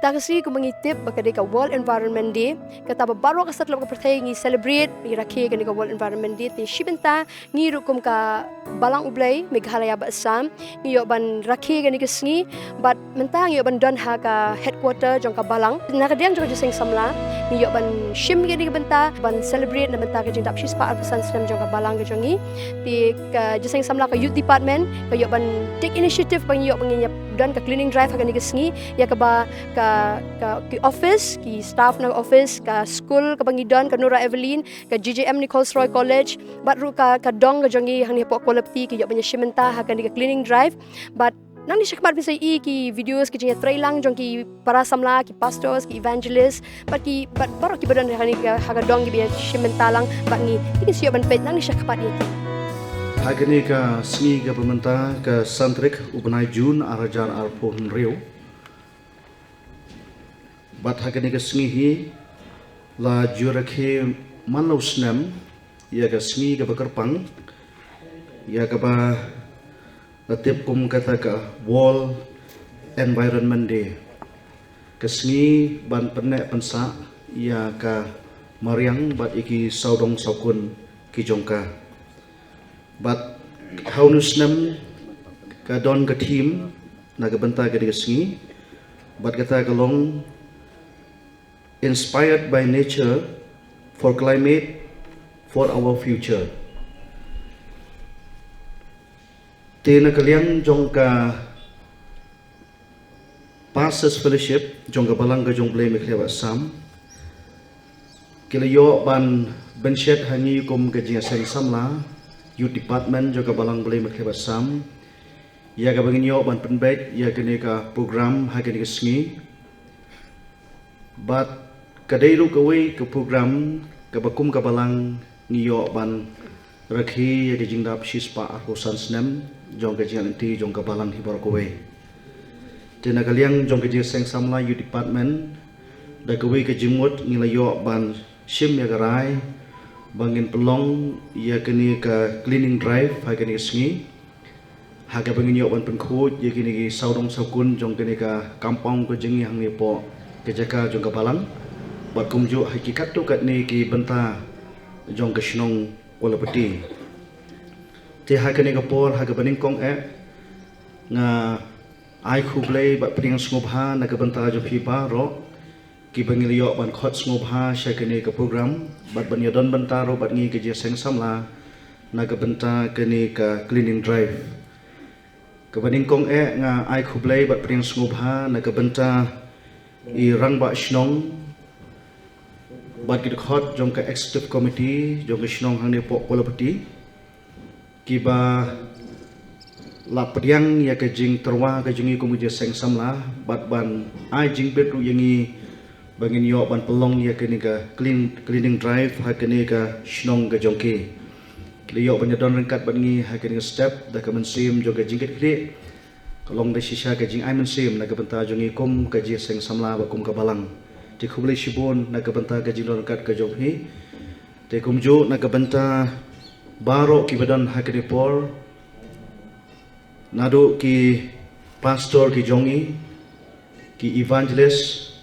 benta kasi ko mangitip bakade ka World Environment Day kata baru ka satlo ka pertay ngi celebrate mi rakhe ka World Environment Day ti shibenta ngi rukum ka balang ublay Meghalaya ba Assam ngi yo ban rakhe ka ni kasngi but menta ngi yo ban don ha ka headquarter jong ka balang nakadiang jong sing samla ngi yo ban shim ka ni benta ban celebrate na benta ka jing dap shispa arpasan slam jong ka balang ka jongi ti ka jing samla ka youth department ka yo ban take initiative pang yo panginya don ka cleaning drive ka ni kasngi ya ka ba ka office ki staff ng office ka school ka bangidon ka Nora Evelyn ka GJM Nichols Roy College but ru ka dong ka jongi hang ni po quality ki yo banya shimenta ha ka ni ka cleaning drive but nang ni shakmat bisay ki videos ki jing try lang jong ki para samla ki pastors ki evangelist but baru ki badan ha ni ka dong ki biya shimenta lang but ni ki siyo ban pet nang ni shakmat ni Hagani ka sni ka pementa ka santrik ubenai Jun arajar arpon Rio. Bat hagani ka sni hi la jurakhe manlau snam ya ka sni ka bakarpang ya ka ba latip kum kata ka World Environment Day. Ka sni ban penek pensa ya ka mariang bat iki saudong saukun ki jongka. But haunusnam ka don ka team nagabanta ka digasngi but kata kalong inspired by nature for climate for our future. Tina kaliang jong ka Pastors Fellowship jong ka balang ka jong blame Meghalaya Assam kilayo ban benshet hangi kum ka jinga seng samla Youth Department juga balang boleh Meghalaya Assam ya ka bangin yo ban penbet ya kene ka program ha kene sngi but kadai ru kawai ke program ka bakum ka balang niyo ban rakhi ya ke jingdap shispa arhosan snem jong ka jingan ti jong ka balang hibor kawai tena kaliang jong ka jing seng samla Youth Department da kawai ka jimut nilayo ban shim ya garai bangin pelong ya kini ka cleaning drive ha kini sngi ha ka bangin yo ban penkhut ya kini saudong saukun jong kini ka kampong ko jengi hang ni po ke jaka jong ka balang bat kumju hakikat tu kat ni ki benta jong ka shnong kolapati te ha kini ka por ha ka baning kong nga ai khublei bat pring ngobha na ka benta jo phi ba ro ki bangiliyo ban khot ngobha sha kini ka program bat ban yodon bantaro bat ngi ke je seng samla na ka benta kini ka cleaning drive ka baning kong nga ai khublei bat pring ngobha na ka benta i rang ba shnong bat ki khot jong ka executive committee jong ka shnong hang ne po kolapati ki ba la priang ya ka jing terwa ka jungi ku je seng samla bat ban ai jing betu yangi bangin yo ban pelong ya kini ka cleaning drive ha kini ka shnong ka jongki kli yo ban don rengkat ban ngi ha kini step da ka mensim jo ka jingket kli kalong da shisha ka jing ai mensim na ka benta jongi kum ka ji seng samla ba kum ka balang ti khubli shibun na ka benta ka jing don rengkat ka jonghi te kum jo na ka benta baro ki badan ha kini por nado ki pastor ki jongi ki evangelist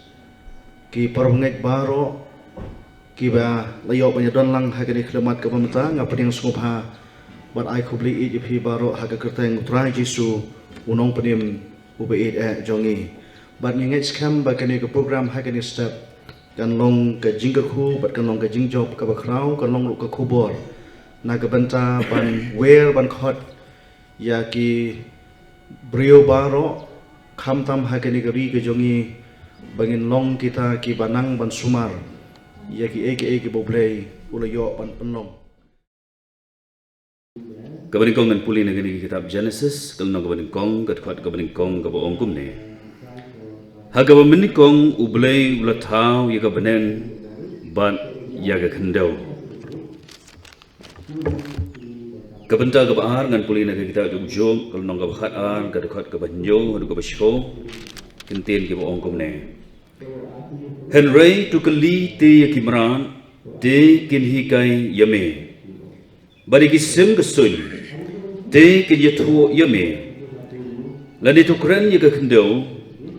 ki parungek baro ki ba layo panyadon lang ha kini khlemat ka pamata nga pring ngobha bat ai khubli i phi baro ha ka kerteng utrai jisu unong penim ube jongi bat ngai skam ba kini ka program ha kini step kan long ka jingka khu bat kan long ka jingjob ka ba khrau kan long lu ka khubor na ka benta ban wer ban khot ya ki brio baro khamtam ha kini ka ri ka jongi bangin long kita ki banang ban sumar ya ki eke boblei ulayo ban penong kabaning kong ngan puli nagani kitab Genesis kalno kabaning kong katkwat kabaning kong kabo ongkum ne haga bamin kong ublei ulatau ya kabanen ban ya ga khandau kabenta kabar ngan puli nagani kitab jom kalno kabakhat an katkwat kabanjo adu kabashko kintin ki boong kumne Henry tukali te yakimran te kinhikai yame bari kisim kasun te kinyathu yame lani tukran yaka khandau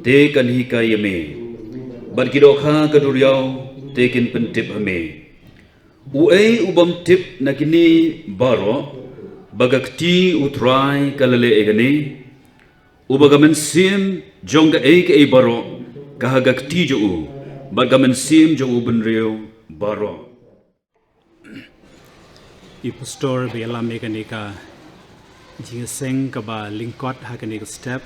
te kanhikai yame bat kidokha kaduriau tekin pentip hame uai ubam tip nakini baro bagakti utrai kalale egani ubagamen sim jonga ke baro kahagakti jo bagamen sim jo benrio baro I pastor bela mekanika jingseng ka ba lingkot hakanika step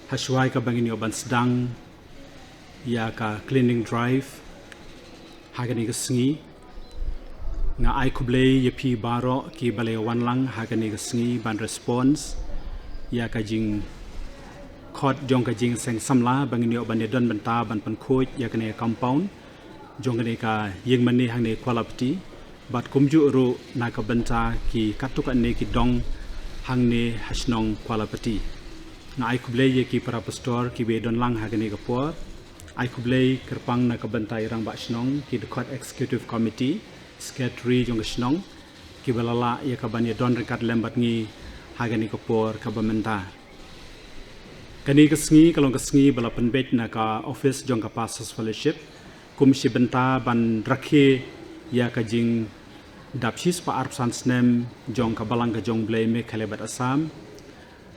haswai ka bangin yo ban sedang ya ka cleaning drive hakanika sngi nga ai kublei ye pi baro ki bale wan lang hakanika sngi ban response ya ka jing khot jong ka jing seng samla bangin yo ban don banta ban pan khoj ya ka ne compound jong ka yeng mani hang ne quality bat kumju ru naka benta ki katukan ne ki dong hang ne hasnong quality na ai kublei ye ki para pastor ki be don lang hagane ka por ai kublei kerpang naka benta irang ba snong ki the court executive committee secretary jong snong ki balala ye ka ban ye don rekat lembat ngi hagane ka por ka bamenta kani ka sngi kalong ka sngi bala penbet naka office jong ka pastors fellowship kum si benta ban rakhe ya ka jing dapsis pa arpsan snem jong ka balang ka jong blai me khalebat asam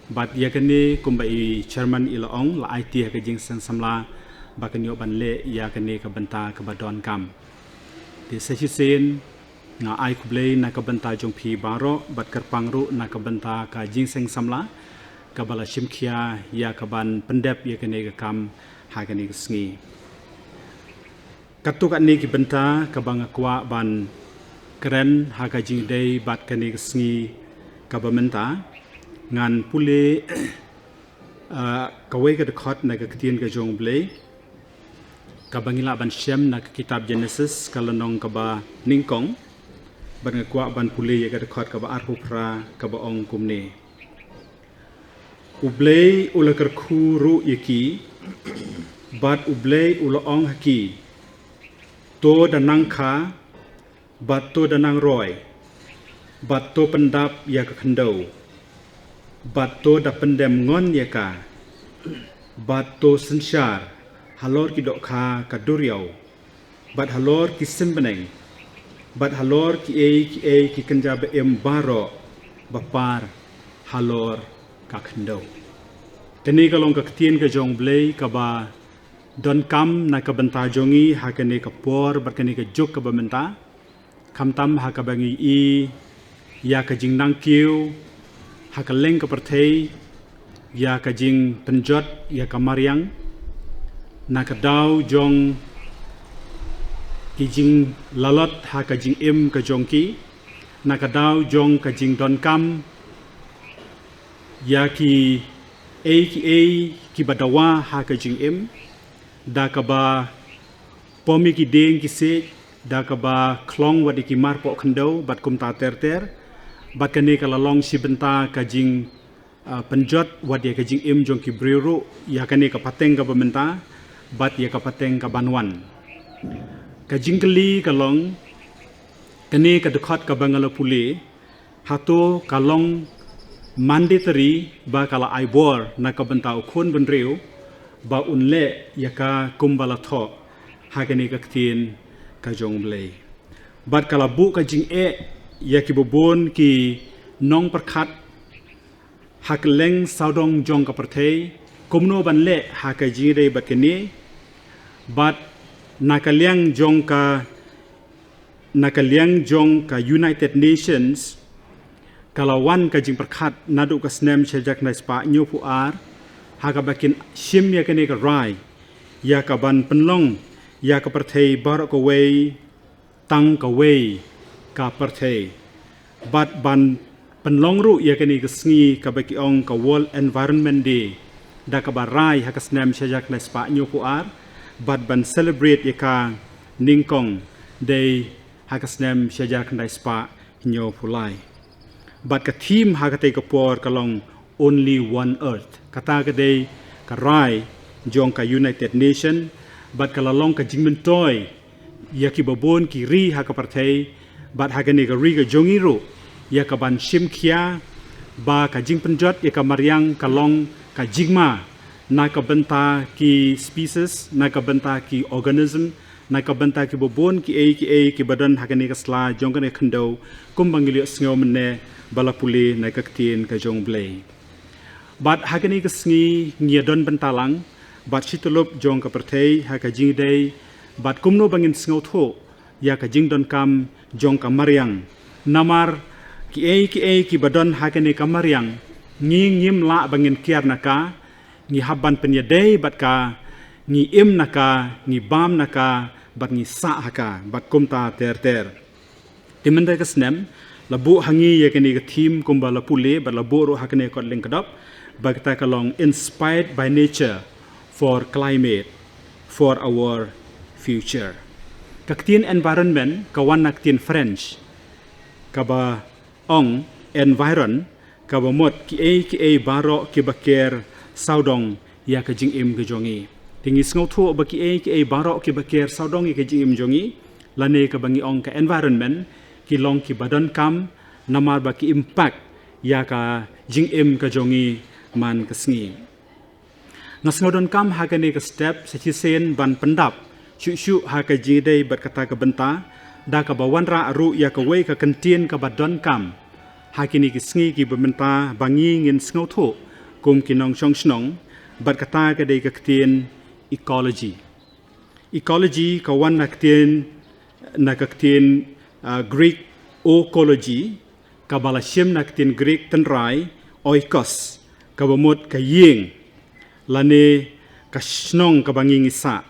bat ya ka ne kumbai chairman ilaong la IT ka jing sang samla ba ka nyo ban le ya ka ne ka banta ka badon kam de se sen nga ai ku blai na ka banta jong phi baro bat kar pangru na ka banta ka jing sang samla ka bala shimkhia ya ka ban pendep ya ka ne ka kam ha ka ne ka sngi katuk ni ki benta ka bang kwa ban keren haga jing dei bat kani sngi ka bamenta ngan pule ka we ka khot na ka tien ka jong blei ka bangila ban shem na ka kitab Genesis ka lanong ka ba ningkong ban kwa ban pule ya ka khot ka ba arhu pra ka ba ong kumne ublei ulakar khu ru yaki bat ublei ula ong haki to danang kha bat to danang roy bat to pendap ya ka khandau bat to da pendem ngon ya ka bat to sanshar halor ki dok kha ka duriau bat halor ki simbeneng bat halor ki ki kanja be em baro bapar halor ka khandau teni kalong ka tien ka jong blei ka ba don kam na ka banta jongi hakane ka por barkane ka juk ka bamenta kam tam ha ka bangi I ya ka jing nang kiu ha ka leng ka perthei ya ka jing penjot ya ka mariang na ka dau jong ki jing lalot ha ka jing im ka jong ki na ka dau jong ka jing don kam ya ki ki badawa ha ka jing im da ka ba pomi ki deng ki se da ka ba klong wadi ki mar po khandau bat kum ta ter bat ka ne ka lalong si benta ka jing penjot wadi ka jing im jong ki briru ya ka ne ka pateng ka bamenta bat ya ka pateng ka banwan ka jing kli ka long ka ne ka dekhot ka bangala pule hato ka long mandatory ba kala aibor na ka benta khon benreu ba unle yaka kumbala tho hagani ka tin ka jong blei bat kala bu ka jing yaki bobon ki nong perkhat hakleng saudong jong ka perthei kumno ban le ha ka jing dei bat kini bat nakaliang jong ka United Nations kalawan ka jing perkhat nadu ka snem chejak na spa nyu pu ar haga bakin shim ya kene ka rai ya ka ban penlong ya ka perthei bar ko wei tang ka wei ka perthei bat ban penlong ru ya kene ka sngi ka baki ong ka World Environment Day da ka barai ha ka snam shajak na spa nyu pu ar bat ban celebrate ya ka ningkong day ha ka snam shajak na spa nyu pu lai bat ka team ha ka te ka por ka long only one earth kata ka day ka rai jong ka United Nation bat ka lalong ka jingmen toy ya ki babon ki ri ha ka parthei bat ha ka ne ka ri ka jongi ru ya ka ban shim khia ba ka jing penjot ya ka mariang ka long ka jingma nakabenta ki species, nakabenta ki organism, nakabenta ki bobon ki badan hakani kasla jongkane khando kumbangili sngo menne balapuli nakaktin ka jongblei. Bat hakani kasngi ngiyadon bentalang, bat situlup jong ka perthei haka jingdei, bat kumno bangin sngo tho ya ka jingdon kam jong ka mariang. Namar ki badan hakani ka mariang, ngim la bangin kiar naka, ngi habban penyadei bat ka, ngi im naka, ngi bam naka, bat ngi sa haka, bat kumta ter. Timendai kasnem, labu hangi yakani ka team kumba lapule, bat labu ro hakani kot lingkadap, bagta kalong inspired by nature for climate, for our future. Kaktin environment, kawan naktin French, kaba ong environ, kaba mot ki baro ki baker saudong ya ka jing im gejongi. Tingi sngo thu ba ki baro ki baker saudong ya ka jing im jongi, lane ka bangi ong ka environment, ki long ki badan kam, namar ba ki impact ya ka jing im ka jongi man kasngi. Ngasngodon kam hakane ka step sechisen ban pendap syu haka jidei bat kata ka benta da ka bawanra aru ya ka wei ka kentien ka badon kam hakini ki sngi ki bementa bangi ngin sngoto kum kinong snong bat kata ka dei ka ktien ecology ka wan naktien Greek ecology ka balashim naktien Greek tenrai oikos ka bamut ka ying lane ka snong ka bangi ngisa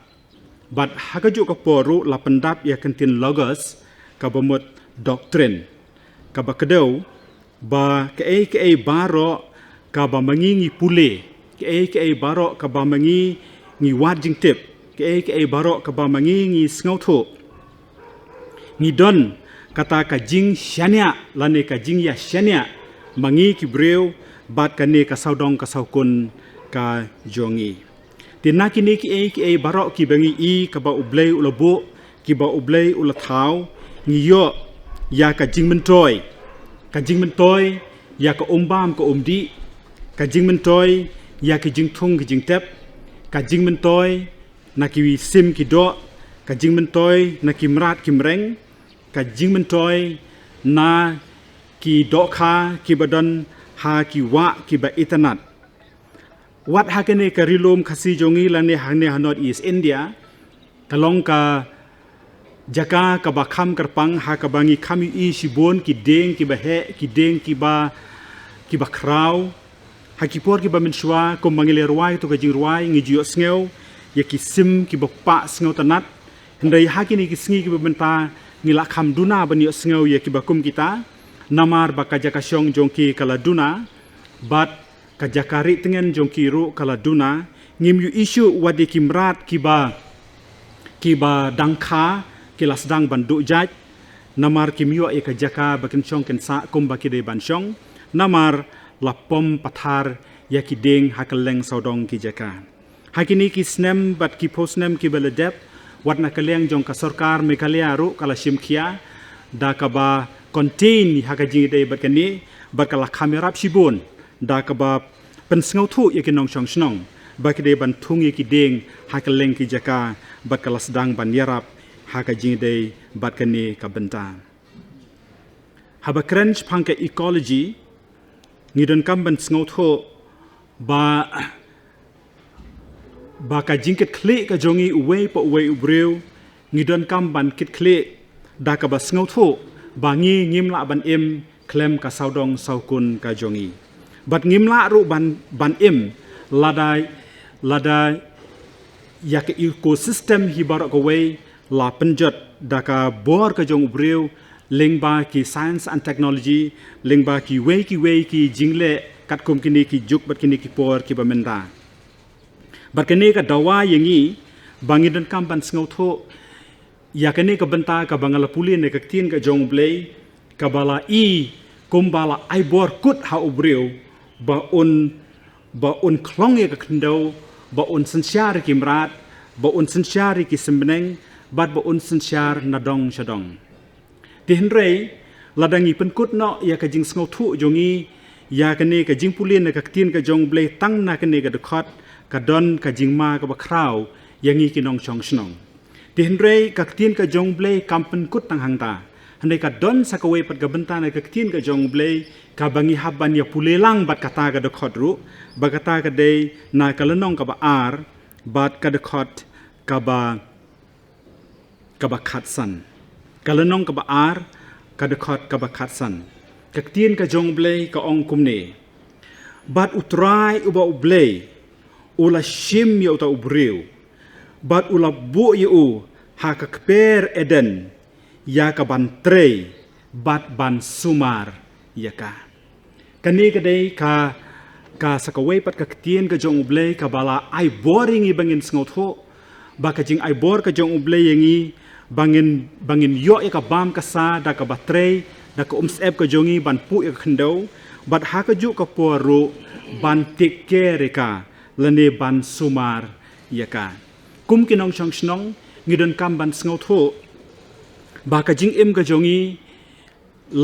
bat hakaju ka poru la pendap ya kentin logos ka bamut doctrine ka bakedau ba ka baro ka ba mangi pule ka baro ka ba mangi ngi wajing tip ka baro ka ba mangi ngi sngoto ni don kata ka jing syania lane ka jing ya syania mangi ki breu bat kane ka saudong ka saukun ka jongi tinaki ni ki barok ki bangi ka ba ublei ulabo ki ba ublei ulathau ngiyo ya ka jingmentoy ya ka umbam ka umdi ka jingmentoy ya ki jingthung ki jingtep ka jingmentoy na ki sim ki do ka jingmentoy na ki mrat ki mreng ka jingmentoy na ki dokha ki badan ha ki wa ki ba itanat wat hakane ka rilom khasi jongi lane hane hanot East India kalong ka jaka ka bakham karpang ha ka bangi khami sibon ki deng ki bahe ki deng ki ba kraw ha ki por ki ba menshwa ko mangile ruai to ka jing ruai ngi jio sngew ya ki sim ki ba pa sngew tanat ndai hakini ki sngi ki ba menta ngi la kham duna ban yo sngew ya ki ba kum kita namar ba ka jaka syong jongki kala duna bat kajakari tengen jongkiru kala duna ngim yu isu wadi kimrat kiba dangkha kilas dang bandu jaj namar kimyo e kajaka bakin chong kensa kum bakide banchong namar lapom pathar yakideng hakaleng saudong ki jaka hakini ki snem bat ki posnem ki beledep watna kaleng jong ka sarkar Meghalaya ru kala shimkhia da kaba contain hakajing dei bakani bakala kamerap sibon da kaba pensngau thu yakin nong chong snong bakide ban thung yaki deng hakaleng ki jaka bakalas dang ban yarap hakajing dei batkani ka benta habakran phangka ecology ngidon kam ban sngo tho ba ka jingket khle ka jongi uwei po uwei ubreu ngidon kam ban kit khle da ka ba sngo tho bangi ngimla ban em klem ka saudong saukun ka jongi bat ngimla ru ban im ladai ya ke ecosystem hi barak away la penjat daka bor ka jong ubreu lingba ki science and technology lingba ki wei ki jingle kat kum kini ki juk bat kini ki por ki bamenda bat kini ka dawa yengi bangidan kam ban sngo tho ya kini ka benta ka bangala puli ne ka tin ka jong blei ka bala kumbala ai bor kut ha ubreu ba un klong ya ka kndo ba un sensyar ki mrat ba un sensyar ki sembeneng bat ba un sensyar nadong shadong tihnrei ladangi penkut no ya ka jing sngo thu jongi ya ka ne ka jing pulin ka tin ka jong blei tang na ka ne ka dekhot kadon ka jingma ka bakraw yangi kinong chong snong ti henrei ka tin ka jong blei kampen kut tang hangta handai ka don sa ka we pat ka benta na ka tin ka jong blei ka bangi haban ya pulelang bat kata ka de khodru ba kata ka dei na ka lenong ka ba ar bat ka de khot ka ba khatsan ka lenong ka ba ar ka de khot ka ba khatsan ka tin ka jong blei ka ong kumne bat utrai uba ublei ula shim ya uta ubreu bat ula bu yu ha ka kper eden ya ka ban trei bat ban sumar ya ka kani ka dei ka sakaway pat ka tien ka jong ublei ka bala ai boring i bangin sngot ho ba ka jing ai bor ka jong ublei yangi bangin yo ya ka bam ka sa da ka batrei da ka umsep ka jongi ban pu ya khndau bat ha ka ju ka poru ban take care ka lane ban sumar ya ka kum kinong chong snong ngidon kam ban sngot ho ba ka jing im ka jongi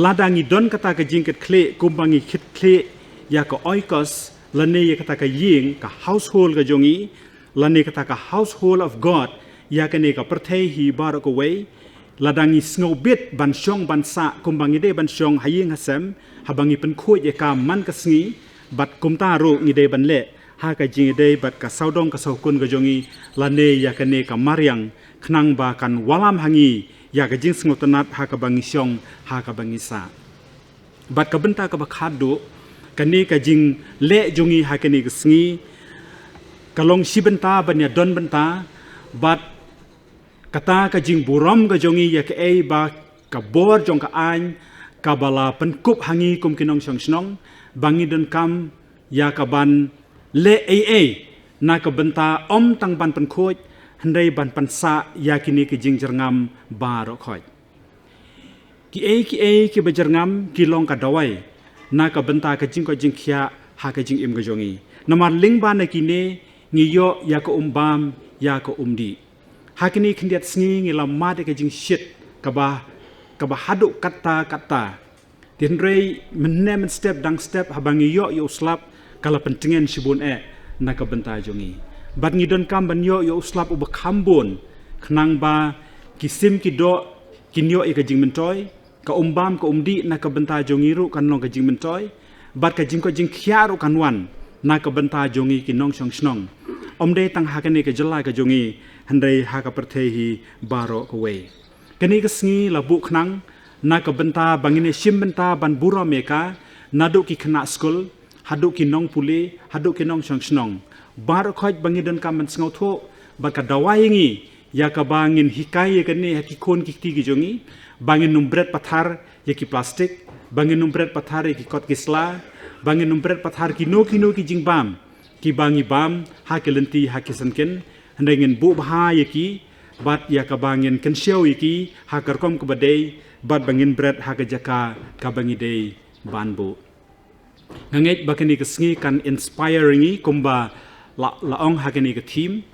ladangi don kata ka jing ket kle kumbangi khit kle ya ka oikos lane ya kata ka ying ka household ka jongi lane kata ka household of God ya ka ne ka perthei hi bar ko we ladangi snobit ban syong ban sa kumbangi de ban syong haying hasem habangi pen khoi ya ka man ka sngi bat kumta ro ngi de ban le ha ka jing de bat ka saudong ka saukun ka jongi lane ya ka ne ka maryang khnang ba kan walam hangi ya ka jing sngotanat ha ka bangi syong ha ka bangi sa bat ka benta ka ba khadu kani ka jing le jongi ha kani ka sngi kalong si benta banya don benta bat kata ka jing buram ka jongi ya ka ei ba ka bor jong ka an ka bala penkup hangi kum kinong syong snong bangi don kam ya ka ban le ei na ka benta om tang ban pen khoj handai ban pan sa ya kini ki jing jerngam baro khoj ki ei ki bejerngam ki long ka dawai na ka benta ka jing ko jing khia ha ka jing im ga jongi namar ling ban na kine ngiyo ya ka umbam ya ka umdi ha kini khindiat sngi ngila ma de ka jing shit ka ba hadu kata tin rei men step dang step habangi yo slap kala pentengen sibun na ka benta jongi bat ngidon kam ban yo slap uba khambon khnang ba kisim ki do kinyo e ka jing mentoy ka umbam ka umdi na ka benta jongi ru kan long ka jing mentoy bat ka jing ko jing khiaru kan wan na ka benta jongi ki nong song snong omde tang ha kane ka jala ka jongi handai ha ka perthehi baro ko we kani ka sngi labu khnang na ka benta bangine sim benta ban buro meka nadu ki khna school hadu ki nong puli hadu ki nong song snong bar khoj bangidon kam man sngo tho ba ka dawayingi ya ka bangin hikai ya kani haki khon ki ti gi jongi bangin numbret pathar ya ki plastik bangin numbret pathar ya ki kot kisla bangin numbret pathar ki no ki jingbam ki bangi bam ha ke lenti ha ke sanken handengin bu bha ya ki bat ya ka bangin kan sheu ya ki ha karkom ka badai bat bangin bread ha ka jaka ka bangi dei banbu nganget bakani ka sngi kan inspiringi kumba laong hakani ka team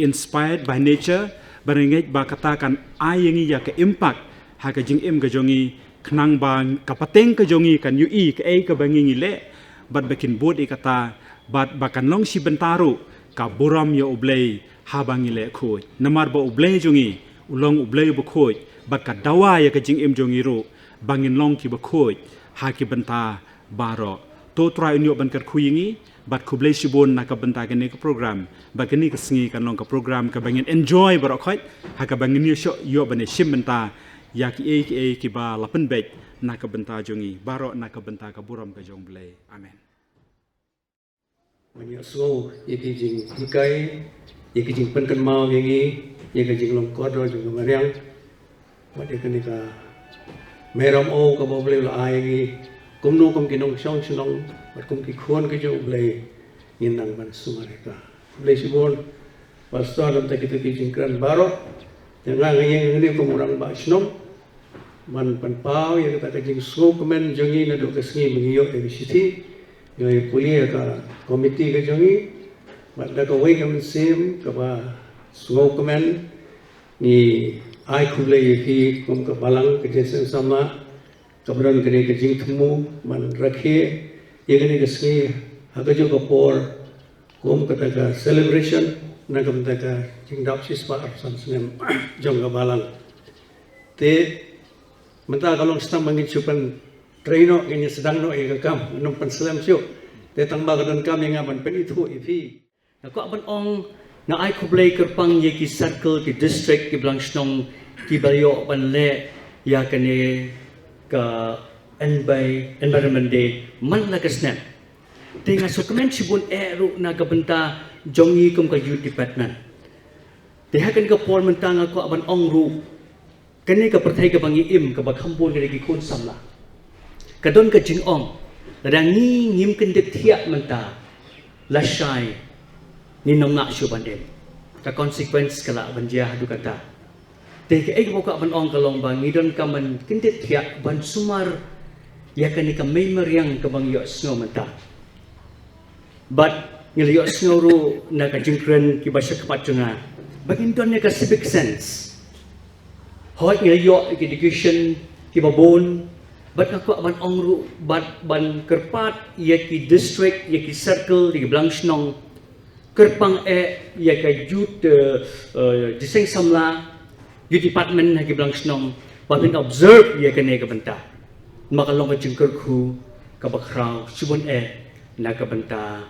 inspired by nature barenget ba katakan ayengi ya ka impact ha ka jing im ka jongi khnang bang kapateng ka jongi kan yu ka ei ka bangi le bat bakin bod e kata bat bakan long si bentaru ka buram ya ublei ha bangi le khoi namar ba ublei jongi ulong ublei ba khoi bat ka dawa ya ka jing im jongi ru bangin long ki ba khoi ha ki benta baro to try unyo ban kar khuyingi bat kublei sibon na ka benta ka ne ka program ba kani ka sngi kan long ka program ka bangin enjoy baro khoi ha ka bangin yo bane sim benta ya ki ki ba lapen bet na ka benta jongi baro na ka benta ka buram ka jong blei amen banyak so yaki jing hikai yaki jing penkan mau yangi yaki jing long kodro juga mariang mat yaki ka meram o ka boleh la yangi kumno kum kinong song sinong bat kum ki khon ki jo blei inang ban sumareka blei sibon pastor dam ta kita ki jing kran baro jangan ngeng ni kum orang ba sinong man pan pau ya kata jing so komen jongi na do kesngi mengiyo e siti yoi pulia ka komiti ka jongi bat da ka wei kam sim ka ba so komen ni ai khule ki kum ka balang ke jesen sama kabran kene ka jing thmu man rakhe ye kene kesngi ha ka jo ka por kum kata celebration na kata jingdap sispa arsan senem jong gabalang te menta kalong stam mangin chupan traino ini sedang no ikam numpan selam siu te tang bagadan kami ngaban pen itu ifi Ako aban ong na ay kublay kerpang ye ki circle ki district ki blangsnong ki balyo ban le ya kane ka environment day man la kasna tinga sukumen sibun eru na kabenta jongi kum ka youth department tehakan ka pol mentang ako aban ong ru kani ka perthai ka bangi im ka bakhambon ka ki kun samla kadon ka jing ong rangi ngim kendet thiak menta lasai ni nong nak syuban em ka consequence kala banjia hadu kata te ke ek boka ban ong kalong bang ngidon ka man kendet thiak ban sumar ya kani ka memory yang ka bang yo snow menta but ngil yo snow ru na ka jingkren ki basya kapat junga bagin don ka civic sense hoy ngil yo education ki babon bat ako ban ong ru bat ban kerpat ya ki district ya ki circle di blangsnong kerpang ya ka youth diseng samla youth department hagi blangsnong babin observe ya kane ka benta makalong ka jingker khu ka bakraw subon na ka benta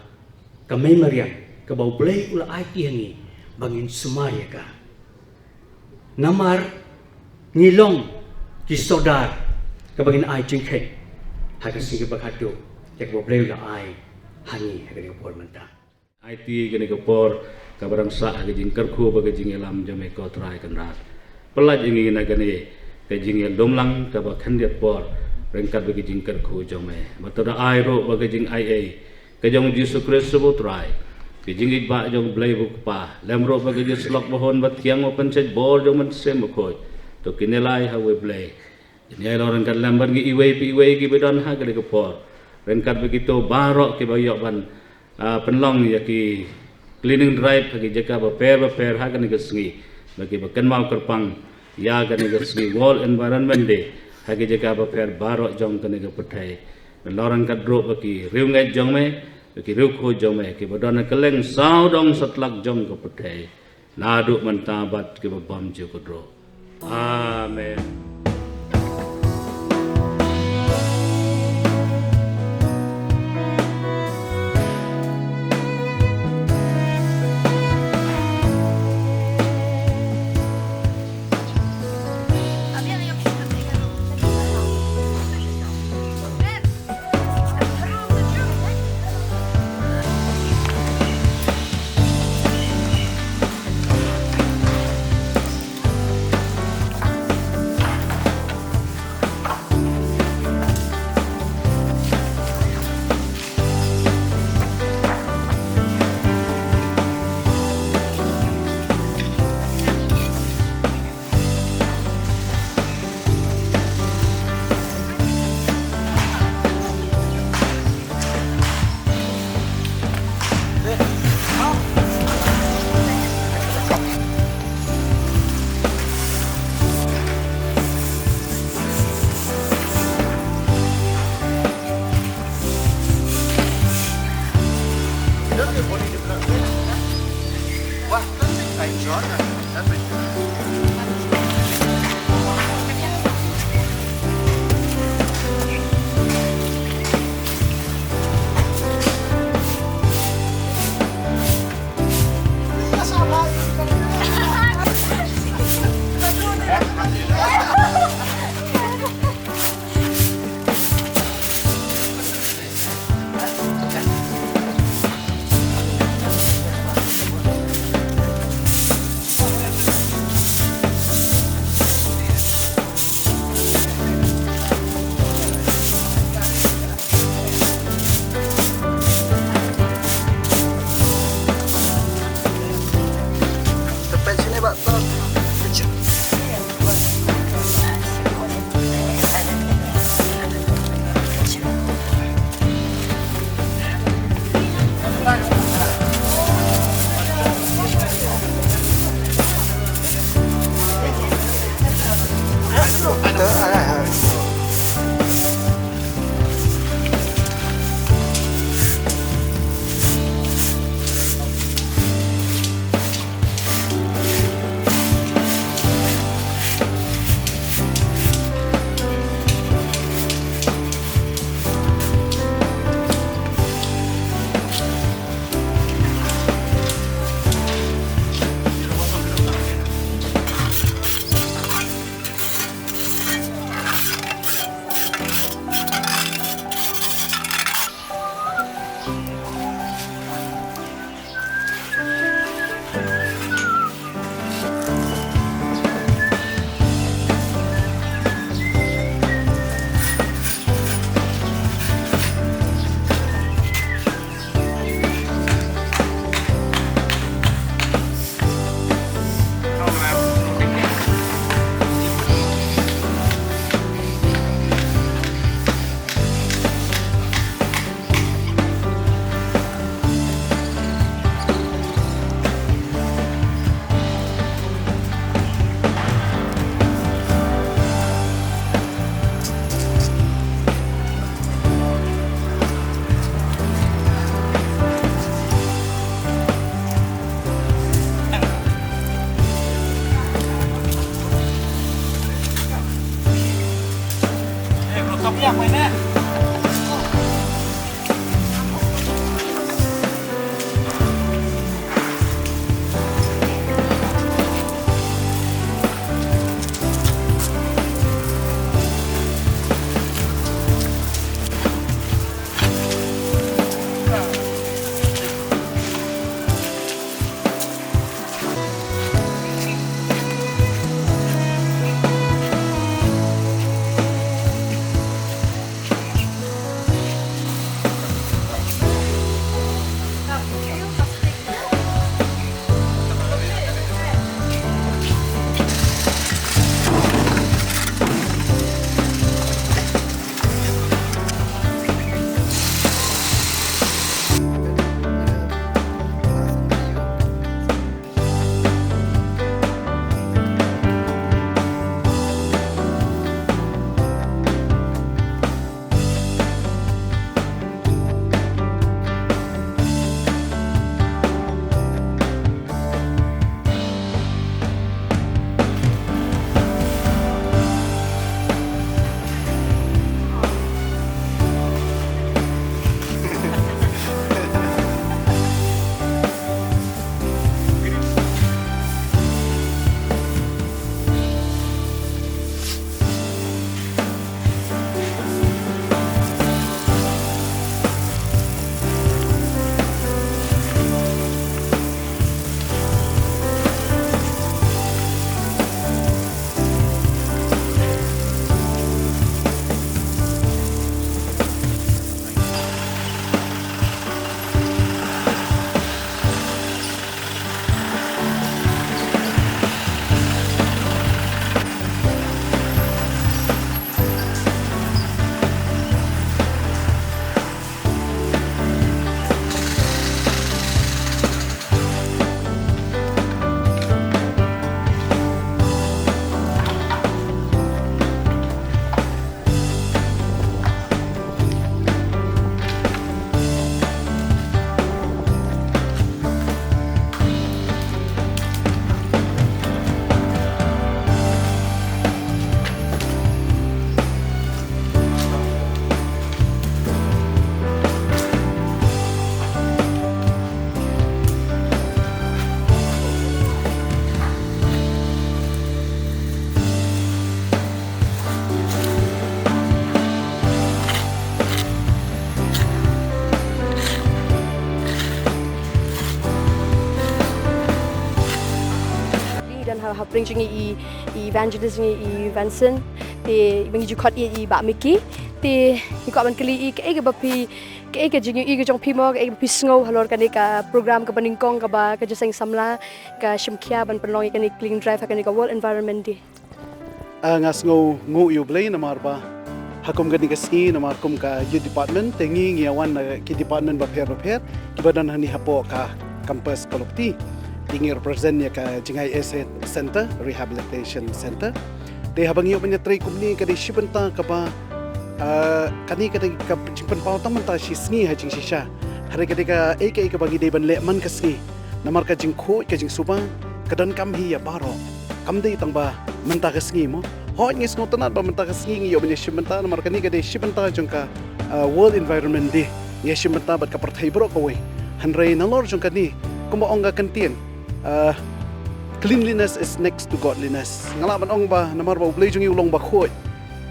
ka memory ka bawblay ula IT hangi bangin sumaya ka namar ngilong ki sodar ka bangin ay jingkhe haga sige bakado yak bawblay ula ay hangi haga ni pormenta IT gani kapor kabarang sa ke jingkar khu ba ke jingelam jame ko trai kan rat pelaj ingi na gani ke jingel domlang ka ba khandiat por rengkat ba ke jingkar khu jame matada ai ro ba ke jing ai ke jong jisu kristo bo trai ke jingi ba jong blai bu pa lemro ba ke jis lok bahon ba tiang open set bor jong man sem ko to kinelai ha we blai ni ai loran kan lambar gi iwe gi bedon ha ke kapor rengkat begitu barok ke ba yok ban penlong ya ki cleaning drive bagi jaka beper ha kan gesngi bagi bakan mau kerpang ya kan gesngi wall environment day ha ki jaka beper barok jong kan ke petai lorang kat dro bagi riu ngai jong me bagi riu kho jong me ki bodona keleng sau dong setlak jong ke petai laduk mentabat ki bam ju ko dro amen. hapring jungi i evangelist jungi i Vincent te bangi ju khot i ba Mickey te ko ban kli i ke bapi ke jungi i jong pimo ke bapi sngo halor kan ka program ka baningkong ka ba ka jaseng samla ka shimkhia ban penlong kan clean drive kan ka world environment di ngas ngo yu blay na marba hakum gani ka ski na markum ka youth department tengi ngiawan ki department ba pher ki badan hani hapo ka campus kolokti tingi represent ya ka jingai asset center rehabilitation center de habang yu banya tray kumni ka di shibanta ka ba kani ka ka jingpan pau tam ta shi sni ha jing shisha hari ka ka ek ka bagi de ban le man ka ski namar ka jing kho ka jing suba kadan kam hi ya baro kam de tang ba menta ka ski mo ho ngis ngo tanat ba menta ka ski yu banya shibanta namar kani ka de shibanta jong ka world environment day ya shibanta bat ka parthai bro ka we hanrei na lor jong ka ni kuma onga kantin cleanliness is next to godliness ngala ban ong ba namar ba ublay jong ulong ba khoi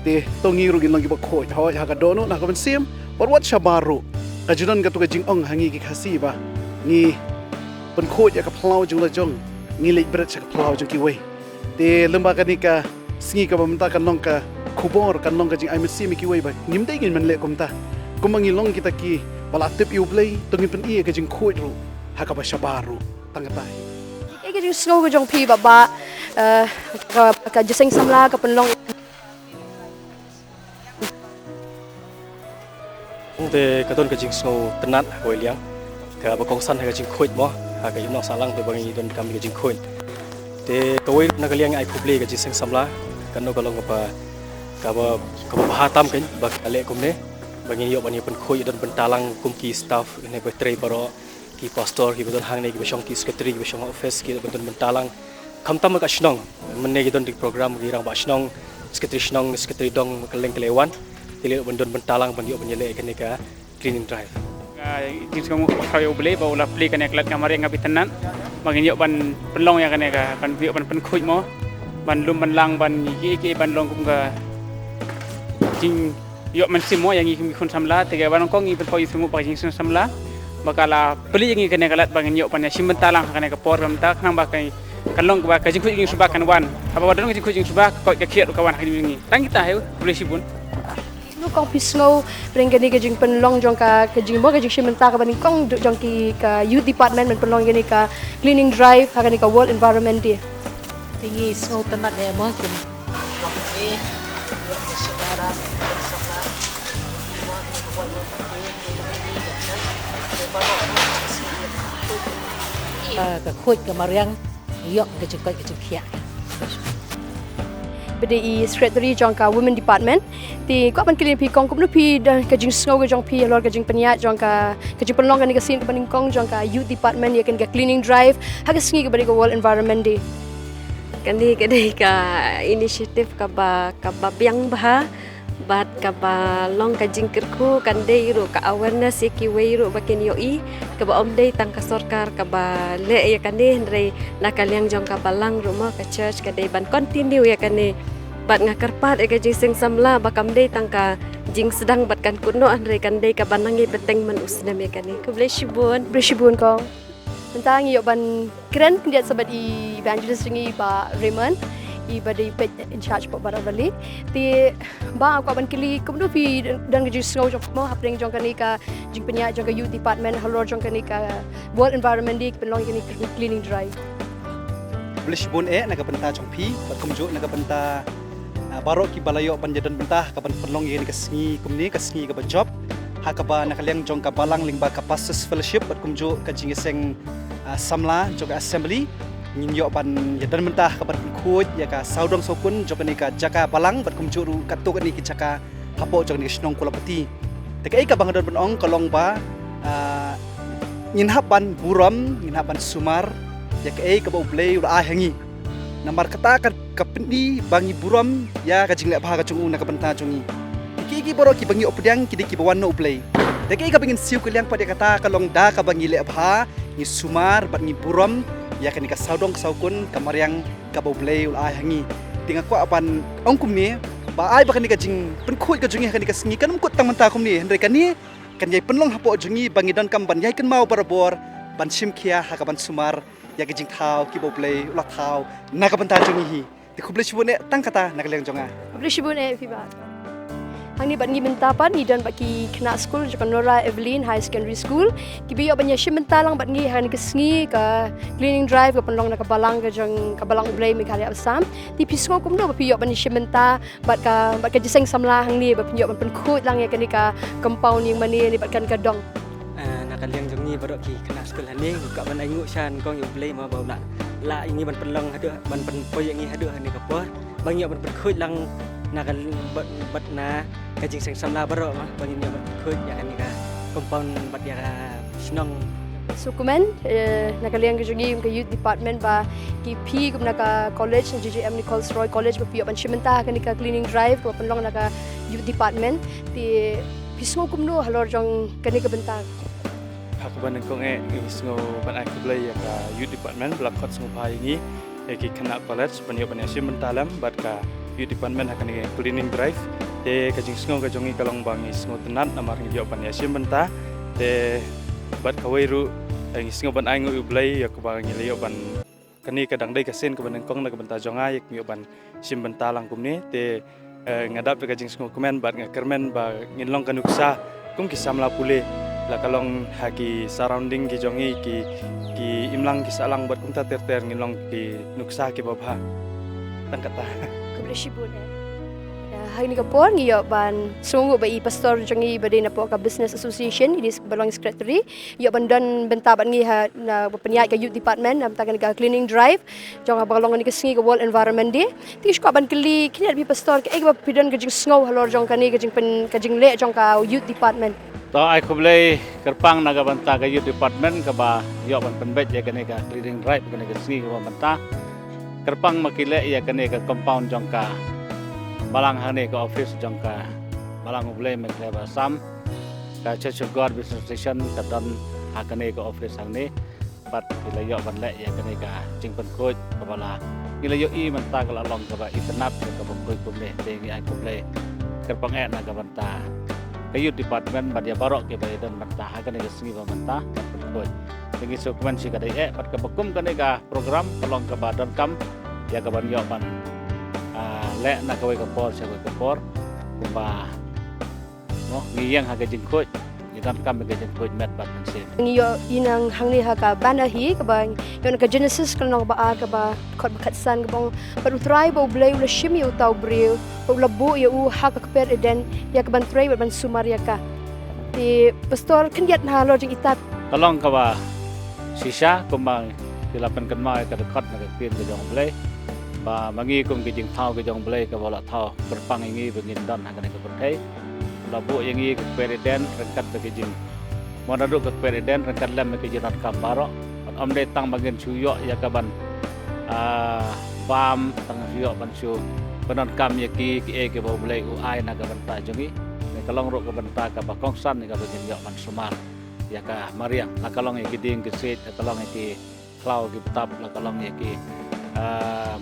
te tongi ru gin lang ba khoi ho ha ka dono na ka ban sim or what shabaru ka junan ka tu ka jing ong hangi ki khasi ba ni ban khoi ya ka plau jong la jong ni le bret ka plau jong ki we te lemba ka ni ka singi ka ba menta kan long ka khubor kan long ka jing ai mesi mi ki we ba nim dai gin man le kumta kumangi long kita ki bala tip ublay tongin pen i ka jing khoi ru ha ka ba shabaru tangatai ke jing sngo ka jong pi ba ka jaseng samla ka penlong te katon ka jing snow tenat hoi liang ka ba kong san ha ka jing khoit mo ha ka yum salang te bangi don kam ka jing khoin te kawai na ka liang ai khuble ka jing samla kan no ka long ba ka ba ha tam kan ba ale kum ne bangi yo bani pen khoi don bentalang kum ki staff ne ba tre baro ki pastor ki don hang ne ki besong ki secretary ki besong office ki don bentalang kam tam ka shnong menne ki don program ki rang ba shnong secretary dong keleng kelewan tili bandon bentalang ban yo banyele kan ka cleaning drive jing song khayo bele ba ula pli kan eklat kamari ngabi tenan magin yo ban penlong ya kan ka ban yo ban pen khuj mo ban lum ban lang ban ki ban long kum ka jing yo man simo yang ngi kun samla tege ban ko ngi pen simo pa jing samla bakala pli ngi kan eklat bangin yo pan ya sim bentalang kan ka por kam ta nang ba kai kan long ba ka jing khuj jing subak kan wan apa wadon jing khuj jing subak ko ka khiat ka wan kan ngi tang kita he boleh sibun no kong pisngo gani ka jing penlong jong ka jing mo ka jing shimenta ka baning kong jong ki ka youth department men penlong gani ka cleaning drive ha gani ka world environment day tinggi snow temat ya mo kum ka khut ka mariang yok ka jing khia bede I secretary jong ka women department ti ko ban clean pi kong kum no pi dan ka jing snow ka jong pi lor ka jing penya jong ka jing penlong gani ka sin ka baning kong jong ka youth department ya kan ka cleaning drive ha ka sngi ka bani ka world environment day Kandi kadai ka inisiatif ka ba biang bah bat ka ba long ka jingkerku kandai ru ka awareness ki weiru bakin yoi ka ba omdai tang ka sarkar ka ba le ya kandai ndrei nakaliang jong ka balang rumah ka church kadai ban continue ya kane bat ngakarpat ka jing sing samla ba kamdai tang ka jing sedang bat kan kuno andrei kandai ka banangi beteng man usnam ya kane ku bless you kong tentang iyo ban keren kendiat sabat I evangelist ringi ba Raymond I ba di pet in charge pa bara balik ti ba aku ban kili kumno pi dan gejing snow jong mo hapring jong kani ka jing penya jong ka youth department halor jong kani ka world environment day penlong kani cleaning drive Blish bun naga benta jong pi bat kumjo naga benta barok ki balayo panjadan benta ka ban penlong kani ka sngi kumni ka sngi ka ba job hakaba nakaliang jong ka balang lingba ka pastors fellowship bat kumjo ka jing seng samla jong assembly nginyo ban yadan mentah ka ban khoj ya ka saudong sokun jong ni ka jaka balang bat kumjo ru katuk ni ki jaka hapo jong ni snong kulapati tekai ka bangadon benong kolong ba nginhapan buram nginhapan sumar ya ka ba ublei ura hangi nambar kata ka pendi bangi buram ya ka jing le ba ka jong na ka benta jongi iki boro ki bangi opdyang ki ki bawan no ublei tekai ka bingin siu kaliang pada kata kalong da ka bangi le ba ni sumar bat ni buram ya kan ka saudong saukun kamariang ka boblei ul ai hangi tinga ko apan ongkum ni ba ai ba kan ka jing pen khoi ka jungi kan ka sngi kan ko tang manta kum ni hendre kan ni kan yai penlong hapo jungi bangi dan kam ban yai kan mau barabor ban sim khia ha ka ban sumar ya ka jing thau ki boblei ula thau na ka ban ta jungi hi ti khuble shibune tang kata na ka leng jonga khuble shibune fi ba Hangni bat ngi mentapan ni dan baki kena school jaka Nora Evelyn High Secondary School ki biyo banya shimentalang bat ngi hani kesngi ka cleaning drive ka penlong na kabalang ka jang kabalang ublay Meghalaya Assam ti pisngo kumno ba piyo banya shimenta bat ka jiseng samla hangni ba piyo ban penkhut lang ya kani ka compound yang mani ni bat kan ka dong nakaliang jang ni barok ki kena school hani ka ban ai ngu shan kong ublay ma ba la ini ban penlong hadu ban penpoy yang ni hadu hani ka por bang yo ban penkhut lang nakal bat na kajing seng samla baro mah bangin yo bat khut ya kan ka compound bat ya snong sukumen nakaliang kajungi ka youth department ba ki pi kum naka college JJM Nichols Roy College ba piyo ban shimenta kan ka cleaning drive ko penlong naka youth department ti pismo kumno halor jong kan ka bentang aku ban kong isngo ban aku play ya ka youth department blakot smo pai ni ki kena college ban yo ban shimenta lam bat ka youth department akan cleaning drive te kajing sngo kajongi kalong bangi sngo tenat namar ngi yo pan yasim benta te bat kawairu ngi sngo ban aingu ublai ya ko bangi le yo ban kani kadang dai kasen ko ban kong na benta jonga yak yo ban sim benta lang kumni te ngadap pe kajing sngo komen bat ngakermen ba nginlong kanuksa kum ki samla pule la kalong haki surrounding ki jongi ki imlang ki salang bat kum ta ter nginlong ki nuksa ki babha tangkata Shibune. Hari ni kapor ngiyo ban sungguh ba I pastor jangi ba na po ka business association ini balong secretary yo ban dan benta ban ngi ha na penyai ka youth department nam ta ka cleaning drive jong ba balong ni ka singi ka world environment day ti ko ban kli kini bi pastor ka ba pidan ka jing snow halor jong ka ni ka jing pen ka jing le jong ka youth department to ai khublei kerpang naga banta ka youth department ka ba yo ban penbet ya ka ni ka cleaning drive ka ni ka singi ka banta kerpang makile ya kene ka compound jongka balang hane ka office jongka balang ublay Mekleb Assam ka Church of God Business Station ka don hakane ka office ang ni bat ilayo ban le ya kane ka jing pen coach ka bala ilayo I man ta ka along ka ba itanap ka bangkoy kumle tengi ai kumle kerpang na ka banta kayu department badia barok ke bayi dan banta hakane ka singi ba banta coach tengi sukuman si ka dai bat ka bakum kane ka program along ka ba don kam ya ka ban yo ban le na ka we ka por sa ka por kumba no ngiyang haga jing coach dan kami gajen coach met bat sip ngiyo inang hangni ha ka bana hi ka ba yon ka Genesis ka nang ba ka ba kot bakatsan ka bang parutray ba ublay ula shimi utaw briw ula bu ya u ha ka per eden ya ka ban tray ban sumaria ka ti pastor kendiat na lo jing itat kalong ka ba sisa kumbang dilapan kan mai ka dekat na ka tin ka jong blay ba mangi kum ki jing thau ka jong blay ka bola thau berpang ingi bengin dan ha ka ka berkai labu yang ini ke presiden rengkat bagi jin, mana duduk ke presiden rengkat lem bagi jiran kambaro, om detang bagian suyok ya kaban, pam tang suyok ban su, penon kam ya ki ke bau mulai uai naga benta jongi, ni kalong ruk ke benta ke bakongsan ni bagian yok ban sumar, ya ka mariang, la kalong ya ki ding ke sit, la kalong ya ki klau ki petap, la kalong ya ki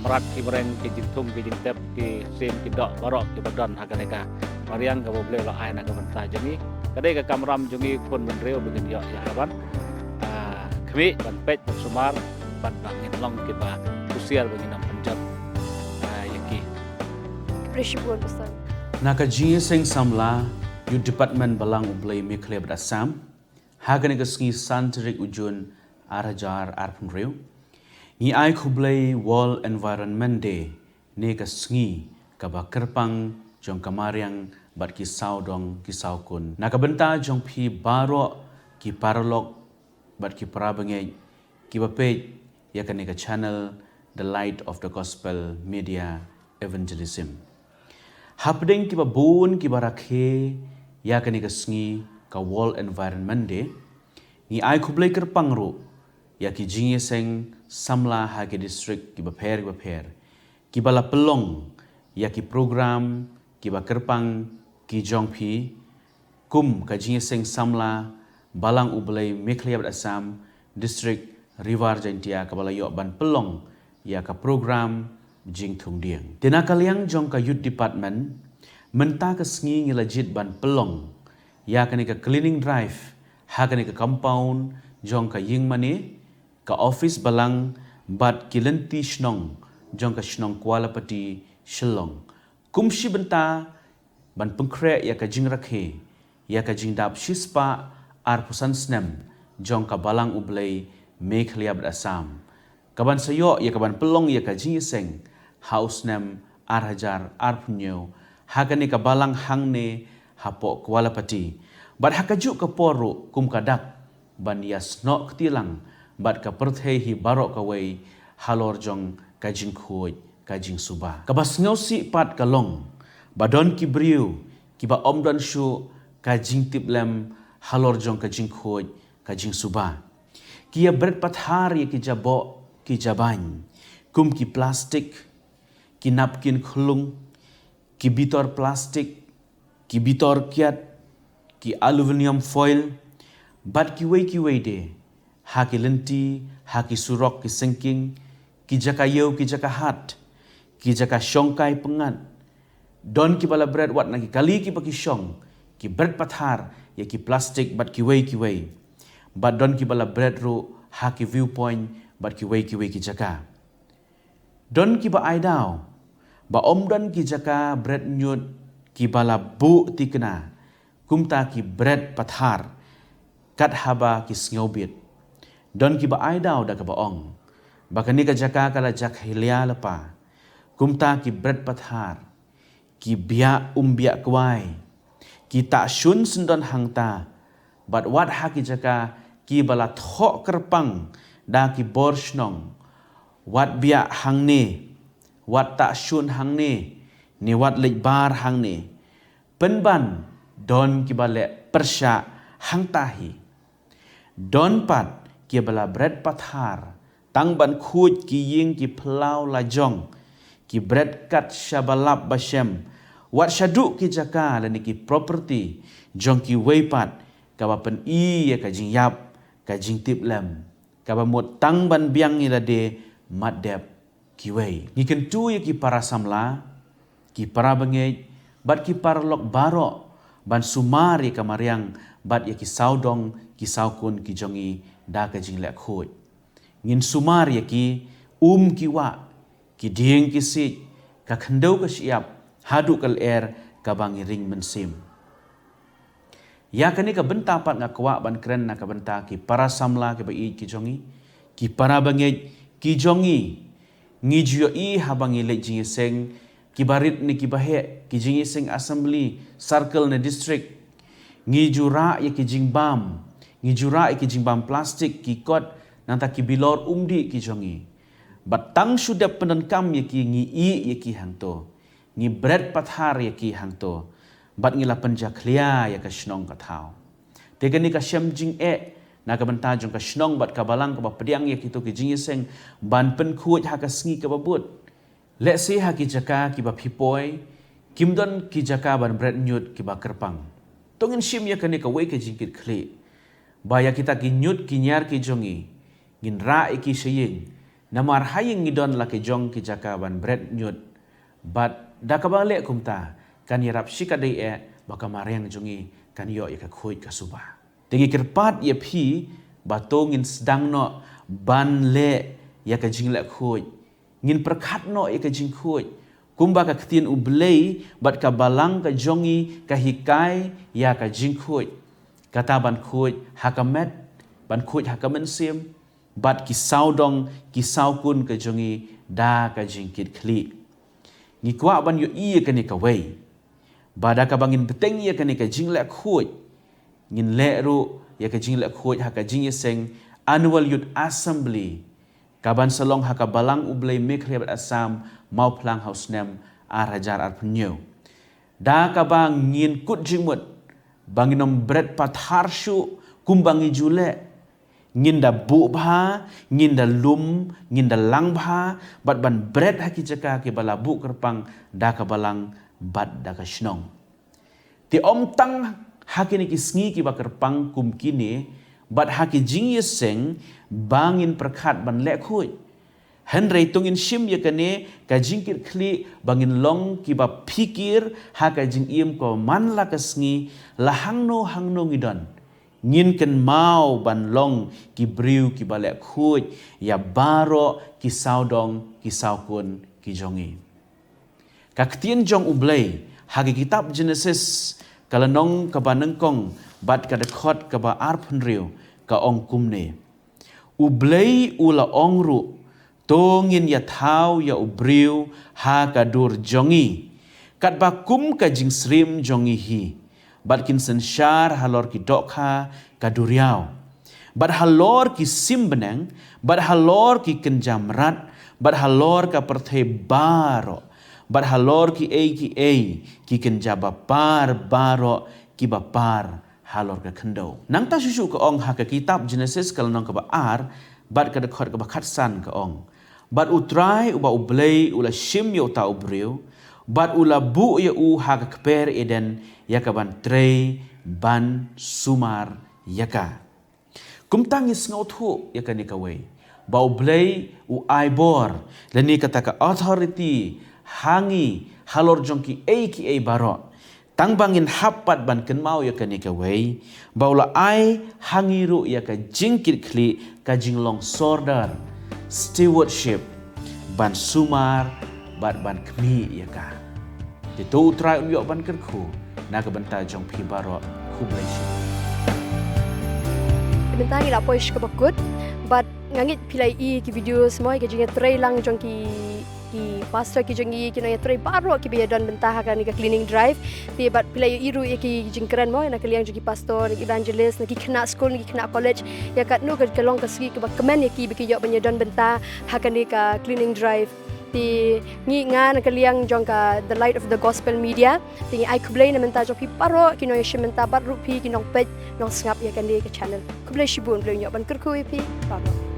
merat ki mereng ki jintung ki jintep ki sim ki dok barok ki badan hakaneka. Mariang ka boleh lah aina ka banta jongi kadai ka kamram jongi pun menreo begin yo ya kaban kami ban pet sumar ban bangin long ki ba usiar begin am panjat yaki pressure besar naka sing samla yu department balang ublay Mekleb Assam hagane ka sngi santrik ujun arajar arpun reu ni ai khublay World Environment Day ne ka sngi ka ba kerpang jong kamariang bat kisau dong kisau kun nakabenta jong pi baro ki paralog bat ki parabange ki bape ya kanika channel The Light of the Gospel Media Evangelism hapdeng ki babun ki barakhe ya kanika sngi ka World Environment Day ni ai khublai kerpangru ya ki jingi seng samla ha ki district ki baper ki bala pelong ya ki program ki ba kerpang ki jongpi kum ka jingi seng samla balang ublay Mekleb Assam district Rivar Jantia ka bala yo ban pelong ya ka program jing thung dieng tena kaliang jong ka youth department menta ka sngi ngilajit ban pelong ya ka ni ka cleaning drive ha ka ni ka compound jong ka ying mane ka office balang bat kilenti shnong jong ka shnong kualapati shillong kumshi benta ban pengkre ya ka jing rakhe ya ka jing dap shispa ar pusan snem jong ka balang ublay Mekleb Assam kaban sayo ya kaban pelong ya ka jing seng house nem ar hajar ar punyo hakani ka balang hangne hapo kualapati bat hakaju ka poru kum kadak ban yasno ktilang bat ka perthei hi barok ka wei halor jong ka jing khoi ka jing suba kabas ngausi pat kalong badon ki briu ki ba omdan shu ka jing tiplem halor jong ka jing khoj ka jing suba ki ya bret pathar ye ki jabo ki jabany kum ki plastik ki napkin khulung ki bitor plastik ki bitor kiat ki aluminium foil bat ki wei de ha ki lenti ha ki surok ki sinking ki jaka yeu ki jaka hat ki jaka shongkai pengat don ki bala bread wat nagi kali ki baki shong ki bread pathar ya ki plastik bat ki wei bat don ki bala bread ru ha ki viewpoint bat ki wei ki jaka don ki ba aidao ba omdan ki jaka bread nyut ki bala bu tikna kumta ki bread pathar kat haba ki sngaubit don ki ba aidao da ka ba ong bakani ka jaka kala jak hilia lapa kumta ki bread pathar ki bia umbia kwai ki ta shun sendon hangta but what haki jaka ki bala tho kerpang da ki borshnong wat bia hangne wat ta shun hangne ni wat lekbar hangne penban don ki bale persya hangtahi don pat ki bala bread pathar tang ban khut ki ying ki plau la jong ki bread kat shabalap bashem wat syaduk ki jaka la ni ki property jong ki weipat ka ba pen I ya ka jing yap ka jing tip lem ka ba mot tang ban biang ni la de mat dep ki wei ni ken tu ya ki para samla ki para bangej bat ki para lok baro ban sumari ka mariang bat ya ki saudong ki saukun ki jongi da ka jing lek khoi ngin sumar ya ki ki wa ki ding ki sit ka khandau ka siap hadu kal ka bangi ring mensim ya kani ka benta pat nga kwa ban kren na ka benta ki para samla ki ba I ki jongi ki para bangej ki jongi ngi jio I habangi le jing seng ki barit ni ki bahe ki jing seng assembly circle na district ngi jura ya ki jing bam ngi jura ya ki jing bam plastik ki kot nanta ki bilor umdi ki jongi batang sudah penenkam ya ki ngi I ya ki hangto ngi bread pathar ya ki hangto bat ngi la penja klia ya ka shnong ka thau te gani ka shem jing na ka banta jong ka shnong bat ka balang ka ba pediang ya ki to ki jing seng ban pen khuj ha ka sngi ka babut le se ha ki jaka ki ba phipoi kimdon ki jaka ban bread nyut ki ba kerpang tongin shim ya kani ka wei ka jing kit khli ba ya kita ki nyut ki nyar ki jongi ngin ra ki sheying namar haying ngidon la ki jong ki jaka ban bread nyut bat da ka ba le kumta kan yarap shikadai baka mariang jongi kan yo ya ka khoi ka suba tegi kerpat ya phi batongin sedang no ban le ya ka jing le khoi ngin perkhat no ya ka jing khoi kumba ka ktin ublei bat ka balang ka jongi ka hikai ya ka jing khoi kata ban khoi hakamet ban khoi hakamen sim bat ki saudong ki saukun ka jongi da ka jing kit khli ngi kwa ban yo I ka ni ka wei bada ka bangin beteng ya ka ni ka jing le khoi ngin le ru ya ka jing le khoi ha ka jing seng annual youth assembly kaban salong ha ka balang ublei mekhle Assam mau plang house nem arajar arpunyo da ka bang ngin kut jingmut banginom bread pathar shu kumbangi jule ngin da bu bha ngin da lum ngin da lang bha bat ban bread haki jaka ke bala bu kerpang da ka balang bat da ka shnong ti om tang haki ni ki sngi ki ba kerpang kum kini bat haki jing yeseng bangin perkhat ban le khoi henrei tungin shim ya kane ka jingkir khli bangin long ki ba pikir ha ka jing im ko man la ka sngi la hangno ngidon ngin ken mau ban long ki briu ki balek khuj ya baro ki saudong ki saukun ki jongi kaktien jong ublei hagi kitab Genesis kalanong ka banengkong bat ka dekhot ka ba arpun riu ka ong kumne ublei ula ongru tongin ya thau ya ubriu ha ka dur jongi kat ba kum ka jing srim jongi hi bat kin sensyar halor ki dokha kaduriau bat halor ki simbeneng bat halor ki kenjamrat bat halor ka perthe baro bat halor ki ki kenjaba par baro ki bapar halor ka khendo nang ta susu ka ong ha ka kitab Genesis kal nong ka ba ar bat ka dekhot ka ba khatsan ka ong bat utrai uba ublei ula shim yo ta ubriu bat ula bu ya u ha ka kper eden yakaban trei ban sumar yaka kumtangis ngautu yakani kawai bau blei u aibor lani kata ka authority hangi halor jongki ki baro tangbangin hapat ban kenmau yakani kawai baula ai hangi ru yaka jingkit kli ka jinglong sorder stewardship ban sumar ban kmi yaka itu try unyok ban kerku nak benta jong pi baro kublaishi benta ngi lapoy shka bakut but ngangit pilai ki video semua ki jinga tray lang jong ki pastor ki jongi ki na tray baro ki biya dan benta ha ka cleaning drive ti but pilai iru ki jingkran mo na kaliang jong ki pastor ni evangelist na ki kena school ni kena college ya kat no ka long ka sgi ka komen ki bi ki yo banya dan benta ha ka cleaning drive ti ngi nga na kaliang jong ka the light of the gospel media ti ai kublay na menta jong pi paro kino ya shimenta bar rupi kinong pet nong snap ya kan ka channel kublay shibun blay nyo ban kurku pi paro